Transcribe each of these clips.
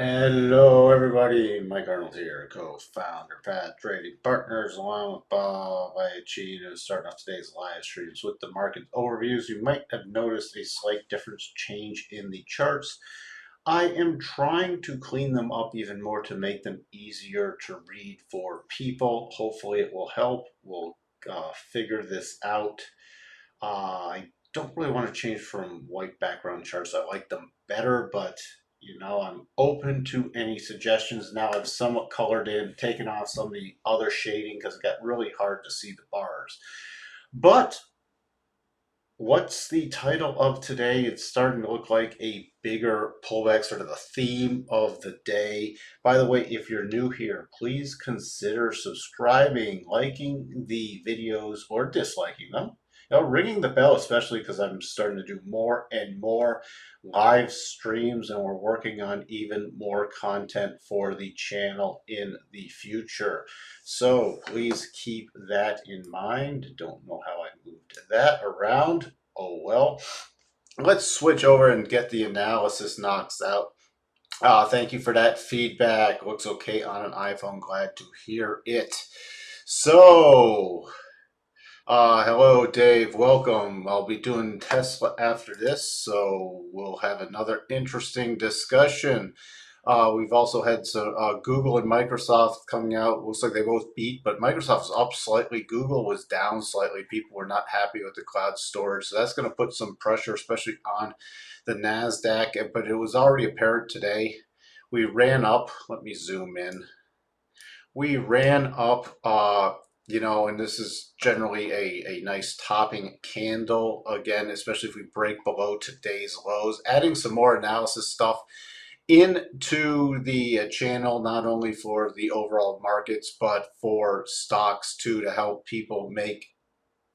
Hello, everybody. Mike Arnold here, co-founder, Pat Trading Partners, along with Bob Iacchino, starting off today's live streams with the market overviews. You might have noticed a slight difference change in the charts. I am trying to clean them up even more to make them easier to read for people. Hopefully, it will help. We'll figure this out. I don't really want to change from white background charts. I like them better, but I'm open to any suggestions. Now I've somewhat colored in, taken off some of the other shading because it got really hard to see the bars. But what's the title of today? It's starting to look like a bigger pullback, sort of the theme of the day. By the way, if you're new here, please consider subscribing, liking the videos, or disliking them. Ringing the bell, especially because I'm starting to do more and more live streams, and we're working on even more content for the channel in the future. So please keep that in mind. Don't know how I moved that around. Oh well. Let's switch over and get the analysis knocks out. Thank you for that feedback. Looks okay on an iPhone. Glad to hear it. So, hello, Dave. Welcome. I'll be doing Tesla after this, so we'll have another interesting discussion. We've also had some Google and Microsoft coming out. Looks like they both beat, but Microsoft's up slightly. Google was down slightly. People were not happy with the cloud storage, so that's going to put some pressure, especially on the NASDAQ. But it was already apparent today. We ran up. Let me zoom in. We ran up, and this is generally a nice topping candle again, especially if we break below today's lows. Adding some more analysis stuff into the channel, not only for the overall markets, but for stocks too, to help people make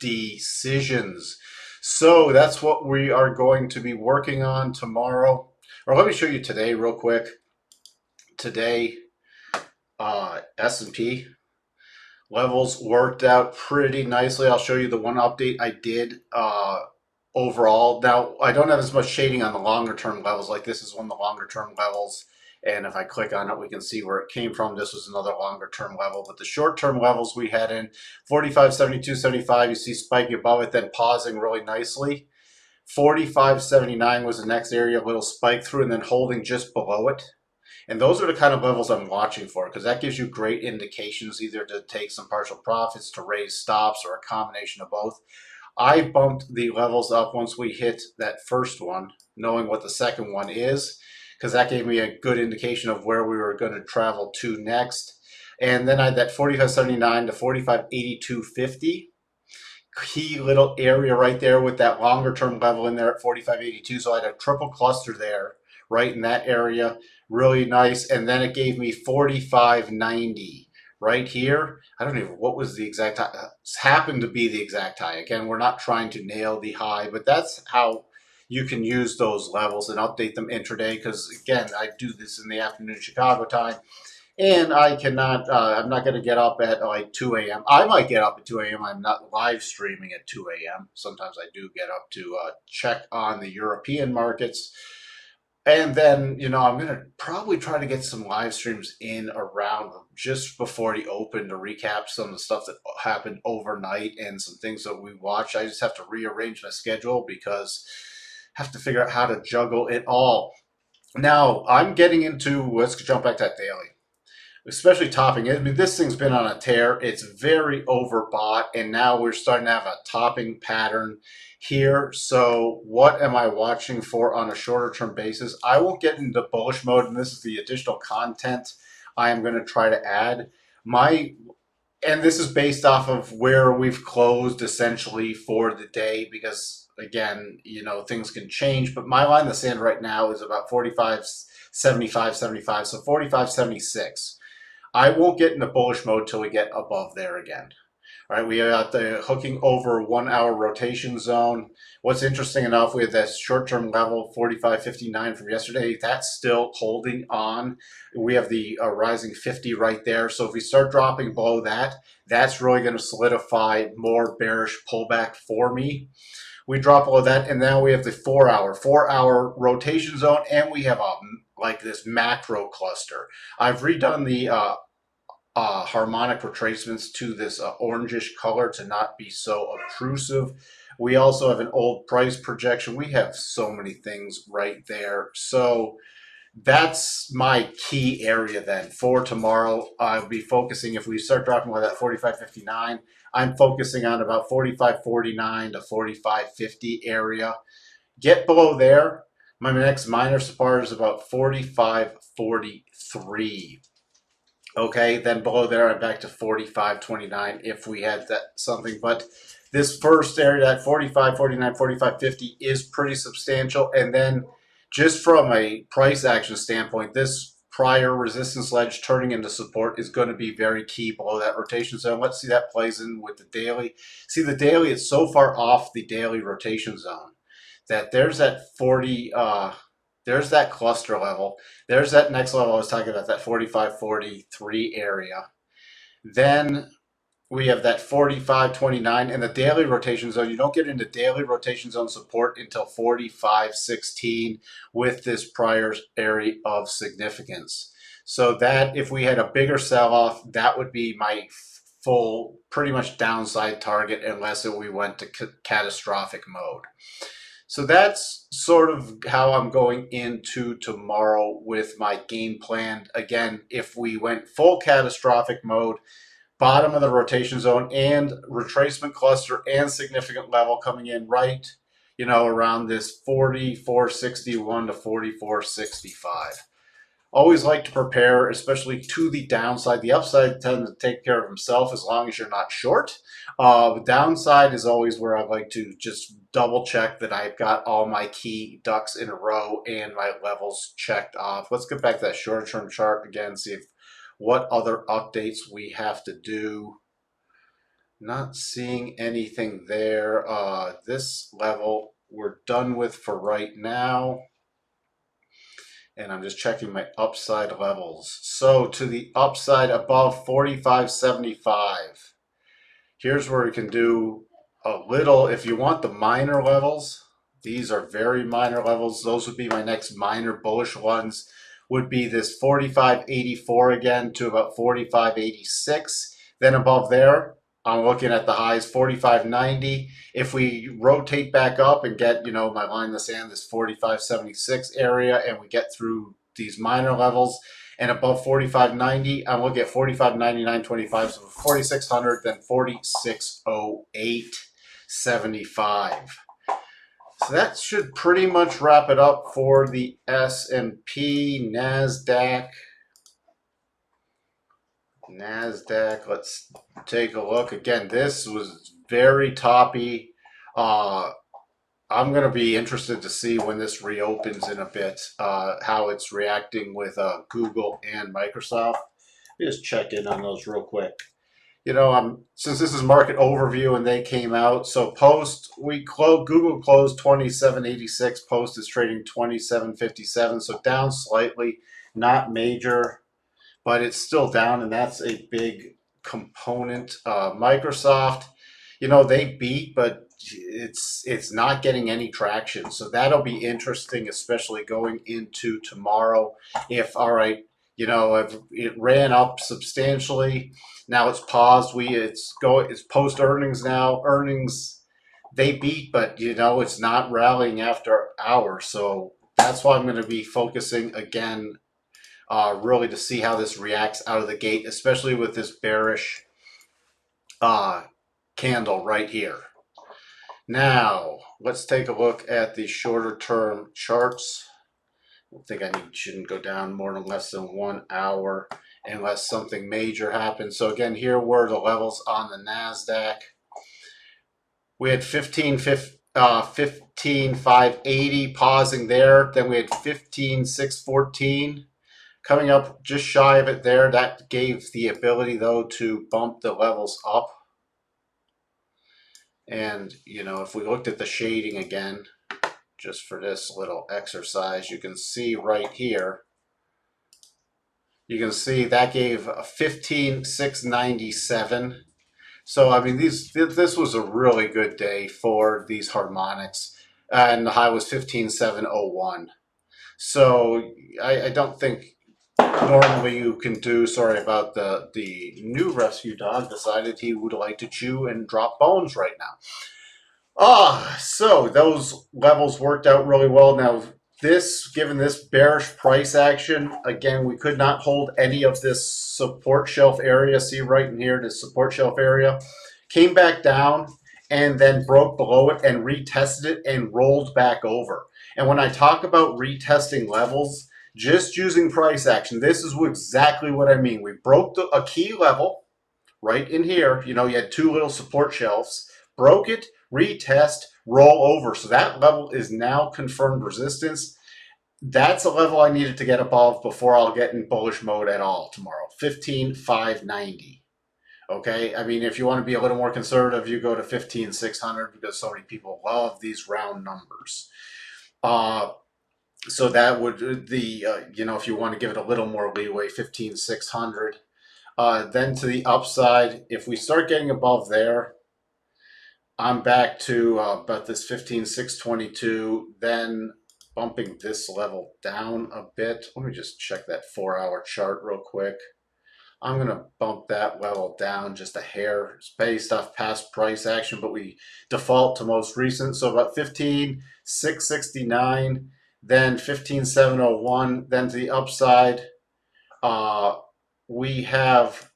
decisions. So that's what we are going to be working on tomorrow. Or let me show you today real quick. Today, S&P levels worked out pretty nicely. I'll show you the one update I did overall. Now, I don't have as much shading on the longer term levels. Like this is one of the longer term levels. And if I click on it, we can see where it came from. This was another longer term level. But the short term levels we had in 45, 72, 75, you see spiking above it, then pausing really nicely. 45.79 was the next area, a little spike through, and then holding just below it. And those are the kind of levels I'm watching for, because that gives you great indications, either to take some partial profits, to raise stops, or a combination of both. I bumped the levels up once we hit that first one, knowing what the second one is, because that gave me a good indication of where we were going to travel to next. And then I had that 45.79 to 45.8250. Key little area right there with that longer term level in there at 45.82. So I had a triple cluster there, right in that area. Really nice. And then it gave me 45.90 right here. I don't even, what was the exact high? It happened to be the exact high. Again, we're not trying to nail the high, but that's how you can use those levels and update them intraday. Because again, I do this in the afternoon Chicago time. And I cannot, I'm not going to get up at like 2 a.m. I might get up at 2 a.m. I'm not live streaming at 2 a.m. Sometimes I do get up to check on the European markets. And then, I'm going to probably try to get some live streams in around just before the open to recap some of the stuff that happened overnight and some things that we watched. I just have to rearrange my schedule because I have to figure out how to juggle it all. Now, I'm getting into, let's jump back to that daily, especially topping it. I mean, this thing's been on a tear. It's very overbought, and now we're starting to have a topping pattern here. So what am I watching for on a shorter term basis? I won't get into bullish mode, and this is the additional content I am going to try to add. And this is based off of where we've closed essentially for the day, because again, things can change, but my line in the sand right now is about 45.75, so 45.76. I won't get into bullish mode till we get above there again. All right, we got the hooking over 1 hour rotation zone. What's interesting enough, we had that short-term level 45.59 from yesterday. That's still holding on. We have the rising 50 right there. So if we start dropping below that, that's really going to solidify more bearish pullback for me. We drop below that, and now we have the 4 hour rotation zone, and we have a like this macro cluster. I've redone the harmonic retracements to this orangish color to not be so obtrusive. We also have an old price projection. We have so many things right there. So that's my key area then for tomorrow. I'll be focusing, if we start dropping with that 45.59, I'm focusing on about 45.49 to 45.50 area. Get below there. My next minor support is about 45.43. Okay, then below there, I'm back to 45.29 if we had that something. But this first area, that 45.49, 45.50 is pretty substantial. And then just from a price action standpoint, this prior resistance ledge turning into support is going to be very key below that rotation zone. Let's see that plays in with the daily. See, the daily is so far off the daily rotation zone that there's that 40, there's that cluster level. There's that next level I was talking about, that 45.43 area. Then we have that 45.29 and the daily rotation zone. You don't get into daily rotation zone support until 45.16 with this prior area of significance. So that if we had a bigger sell-off, that would be my full, pretty much downside target unless we went to catastrophic mode. So that's sort of how I'm going into tomorrow with my game plan. Again, if we went full catastrophic mode, bottom of the rotation zone and retracement cluster and significant level coming in right, around this 44.61 to 44.65. Always like to prepare, especially to the downside. The upside tends to take care of himself as long as you're not short. The downside is always where I like to just double check that I've got all my key ducks in a row and my levels checked off. Let's get back to that shorter term chart again, see if what other updates we have to do. Not seeing anything there. This level we're done with for right now. And I'm just checking my upside levels. So to the upside above 45.75, here's where we can do a little, if you want the minor levels, these are very minor levels. Those would be my next minor bullish ones, would be this 45.84 again to about 45.86. Then above there, I'm looking at the highs 45.90. If we rotate back up and get, my line in the sand, this 45.76 area, and we get through these minor levels and above 45.90, I'm looking at 45.99.25, so 4,600, then 4608.75. So that should pretty much wrap it up for the S&P, NASDAQ. Let's take a look. Again, this was very toppy. I'm going to be interested to see when this reopens in a bit, how it's reacting with Google and Microsoft. Just check in on those real quick. Since this is market overview and they came out, so Google closed 27.86. Post is trading 27.57, so down slightly, not major, but it's still down, and that's a big component. Microsoft, they beat, but it's not getting any traction. So that'll be interesting, especially going into tomorrow. If all right, if it ran up substantially, now it's paused. It's post earnings now. Earnings they beat, but it's not rallying after hours. So that's why I'm going to be focusing again, really to see how this reacts out of the gate, especially with this bearish candle right here. Now, let's take a look at the shorter term charts. I think shouldn't go down more than less than 1 hour unless something major happens. So again, here were the levels on the NASDAQ. We had 15,580 pausing there. Then we had 15,614 coming up just shy of it there. That gave the ability, though, to bump the levels up. And, if we looked at the shading again, just for this little exercise, you can see right here, you can see that gave 15,697. So, I mean, this was a really good day for these harmonics. And the high was 15,701. So I don't think normally you can do. Sorry about the new rescue dog decided he would like to chew and drop bones right now. So those levels worked out really well. Now, given this bearish price action, again, we could not hold any of this support shelf area. See right in here, this support shelf area came back down and then broke below it and retested it and rolled back over. And when I talk about retesting levels, just using price action, this is exactly what I mean. We broke a key level right in here. You know, you had two little support shelves, broke it, retest, roll over. So that level is now confirmed resistance. That's a level I needed to get above before I'll get in bullish mode at all tomorrow. 15,590. Okay, I mean, if you want to be a little more conservative, you go to 15,600 because so many people love these round numbers. So that would if you want to give it a little more leeway, 15,600. Then to the upside, if we start getting above there, I'm back to about this 15,622, then bumping this level down a bit. Let me just check that 4-hour chart real quick. I'm going to bump that level down just a hair. It's based off past price action, but we default to most recent. So about 15,669, then 15,701, then to the upside, we have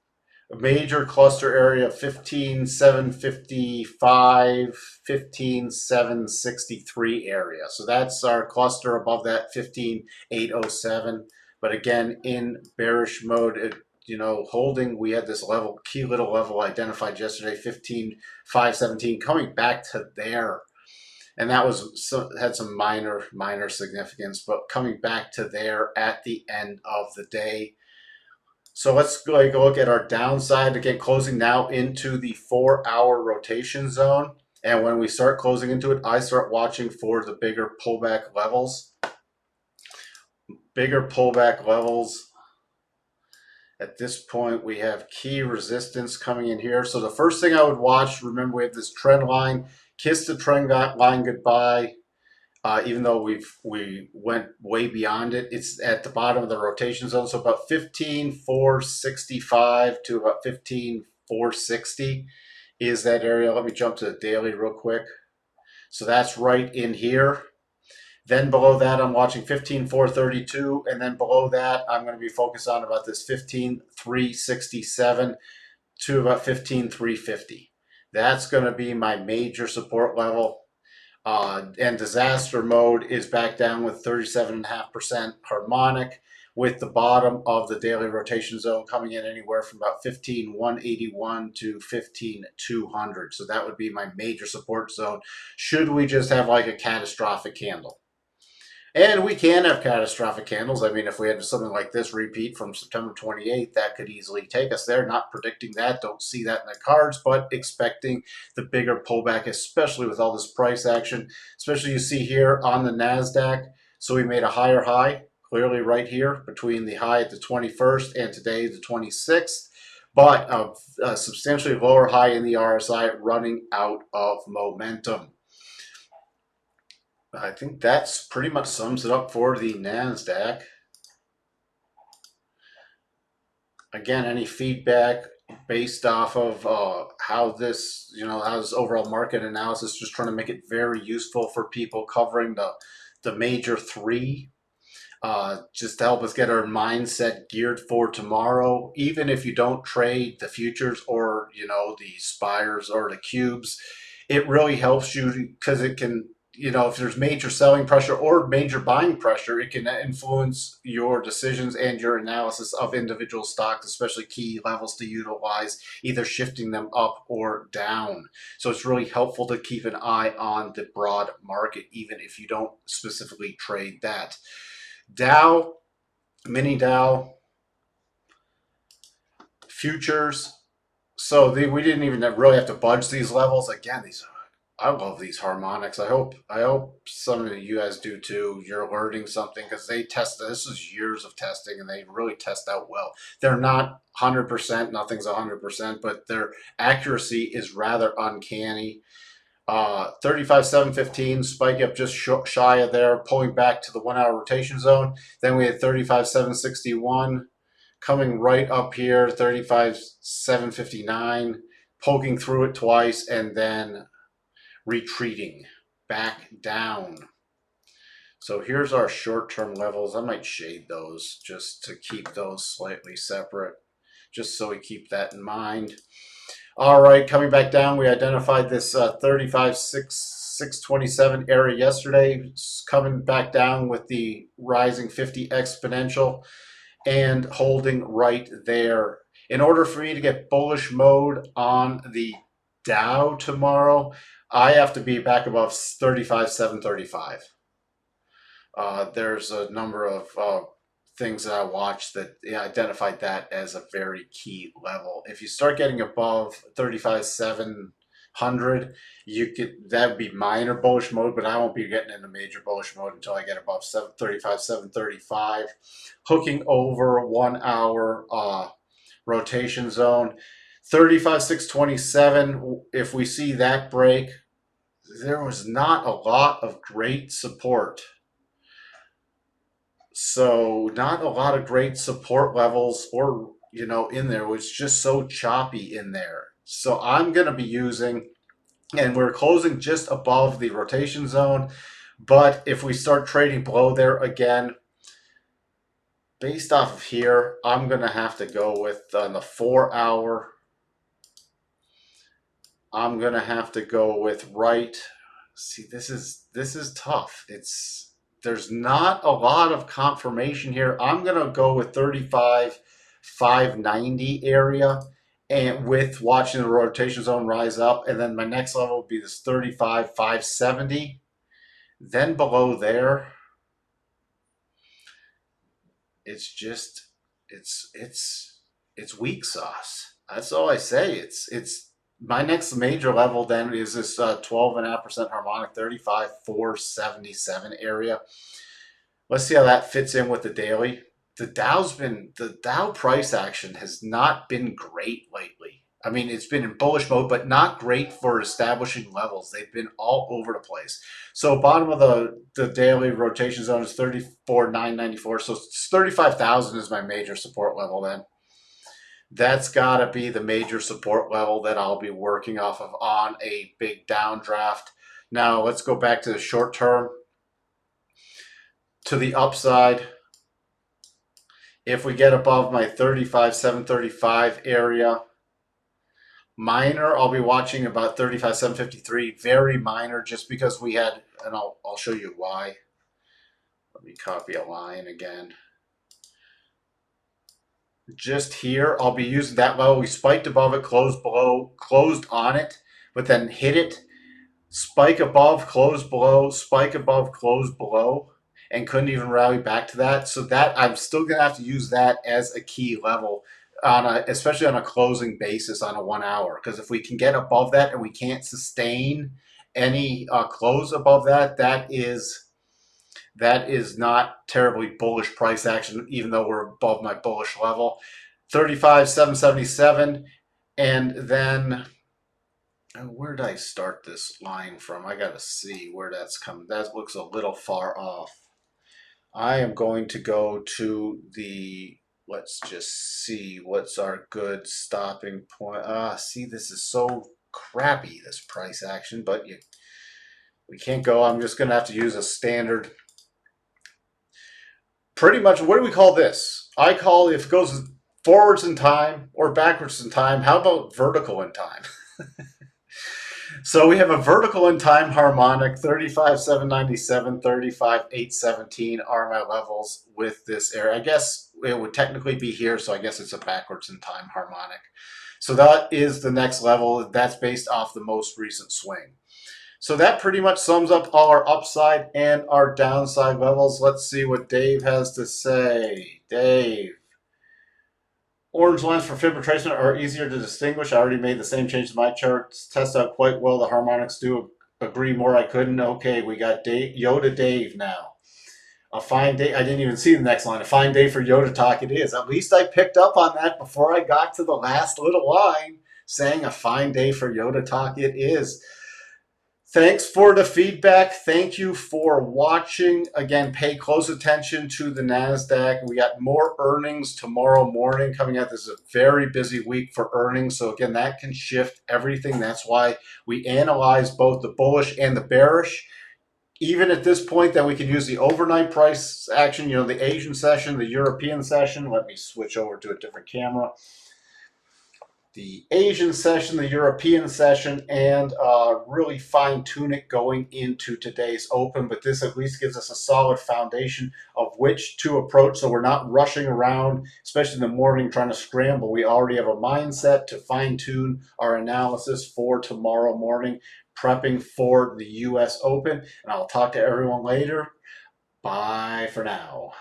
a major cluster area of 15,755, 15,763 area. So that's our cluster above that 15,807. But again, in bearish mode, holding, we had this level, key little level identified yesterday, 15,517, coming back to there. And that had some minor significance, but coming back to there at the end of the day. So let's go look at our downside, again, closing now into the 4-hour rotation zone. And when we start closing into it, I start watching for the bigger pullback levels. Bigger pullback levels. At this point, we have key resistance coming in here. So the first thing I would watch, remember we have this trend line, kiss the trend line goodbye. Even though we went way beyond it, it's at the bottom of the rotation zone. So about 15,465 to about 15,460 is that area. Let me jump to the daily real quick. So that's right in here. Then below that, I'm watching 15,432. And then below that, I'm going to be focused on about this 15,367 to about 15,350. That's going to be my major support level. And disaster mode is back down with 37.5% harmonic, with the bottom of the daily rotation zone coming in anywhere from about 15,181 to 15,200. So that would be my major support zone should we just have like a catastrophic candle. And we can have catastrophic candles. I mean, if we had something like this repeat from September 28th, that could easily take us there. Not predicting that, don't see that in the cards, but expecting the bigger pullback, especially with all this price action, especially you see here on the NASDAQ. So we made a higher high, clearly right here, between the high at the 21st and today, the 26th. But a substantially lower high in the RSI running out of momentum. I think that's pretty much sums it up for the NASDAQ. Again, any feedback based off of how this, how's overall market analysis, just trying to make it very useful for people covering the major three, just to help us get our mindset geared for tomorrow. Even if you don't trade the futures or, the spires or the cubes, it really helps you because it can, if there's major selling pressure or major buying pressure, it can influence your decisions and your analysis of individual stocks, especially key levels to utilize, either shifting them up or down. So it's really helpful to keep an eye on the broad market, even if you don't specifically trade that. Dow, mini Dow, futures. So we didn't even really have to budge these levels. Again, I love these harmonics. I hope some of you guys do too. You're learning something because they test. This is years of testing, and they really test out well. They're not 100%. Nothing's 100%, but their accuracy is rather uncanny. 35,715 spike up just shy of there, pulling back to the 1 hour rotation zone. Then we had 35,761 coming right up here, 35,759, poking through it twice and then retreating back down. So here's our short-term levels. I might shade those just to keep those slightly separate, just so we keep that in mind. All right, coming back down, we identified this 35,627 area yesterday, coming back down with the rising 50 exponential and holding right there. In order for me to get bullish mode on the Dow tomorrow, I have to be back above 35,735. There's a number of things that I watched that identified that as a very key level. If you start getting above 35,700, that would be minor bullish mode, but I won't be getting into major bullish mode until I get above 35,735. Hooking over 1 hour rotation zone. 35,627, if we see that break, there was not a lot of great support. So not a lot of great support levels or, in there. It was just so choppy in there. So I'm going to be using, and we're closing just above the rotation zone. But if we start trading below there again, based off of here, I'm going to have to go with on the 4 hour. I'm going to have to go with right. See, this is tough. There's not a lot of confirmation here. I'm going to go with 35,590 area and with watching the rotation zone rise up. And then my next level would be this 35,570. Then below there, it's weak sauce. That's all I say. It's my next major level then is this 12.5% harmonic 35,477 area. Let's see how that fits in with the daily. The Dow price action has not been great lately. I mean, it's been in bullish mode, but not great for establishing levels. They've been all over the place. So bottom of the daily rotation zone is 34,994. So 35,000 is my major support level then. That's got to be the major support level that I'll be working off of on a big downdraft. Now, let's go back to the short term. To the upside, if we get above my 35,735 area, minor, I'll be watching about 35,753. Very minor, just because we had, and I'll show you why. Let me copy a line again. Just here, I'll be using that level. We spiked above it, closed below, closed on it, but then hit it, spike above, close below, spike above, close below, and couldn't even rally back to that. So that I'm still going to have to use that as a key level, especially on a closing basis on a 1 hour. Because if we can get above that and we can't sustain any close above that, that is not terribly bullish price action, even though we're above my bullish level. 35,777. And then, where did I start this line from? I got to see where that's coming. That looks a little far off. I am going to go to let's just see what's our good stopping point. See, this is so crappy, this price action, but we can't go. I'm just going to have to use a standard. Pretty much, what do we call this? I call, if it goes forwards in time or backwards in time, how about vertical in time? So we have a vertical in time harmonic, 35,797, 35,817 are my levels with this area. I guess it would technically be here, so I guess it's a backwards in time harmonic. So that is the next level. That's based off the most recent swing. So that pretty much sums up all our upside and our downside levels. Let's see what Dave has to say. Dave. Orange lines for fib retracement are easier to distinguish. I already made the same change to my charts. Test out quite well. The harmonics do agree more. I couldn't. Okay, we got Yoda Dave now. A fine day. I didn't even see the next line. A fine day for Yoda talk it is. At least I picked up on that before I got to the last little line saying a fine day for Yoda talk it is. Thanks for the feedback. Thank you for watching. Again, pay close attention to the NASDAQ. We got more earnings tomorrow morning coming out. This is a very busy week for earnings. So again, that can shift everything. That's why we analyze both the bullish and the bearish. Even at this point, that we can use the overnight price action, the Asian session, the European session. Let me switch over to a different camera. The Asian session, the European session, and really fine tune it going into today's open. But this at least gives us a solid foundation of which to approach. So we're not rushing around, especially in the morning, trying to scramble. We already have a mindset to fine tune our analysis for tomorrow morning, prepping for the US Open. And I'll talk to everyone later. Bye for now.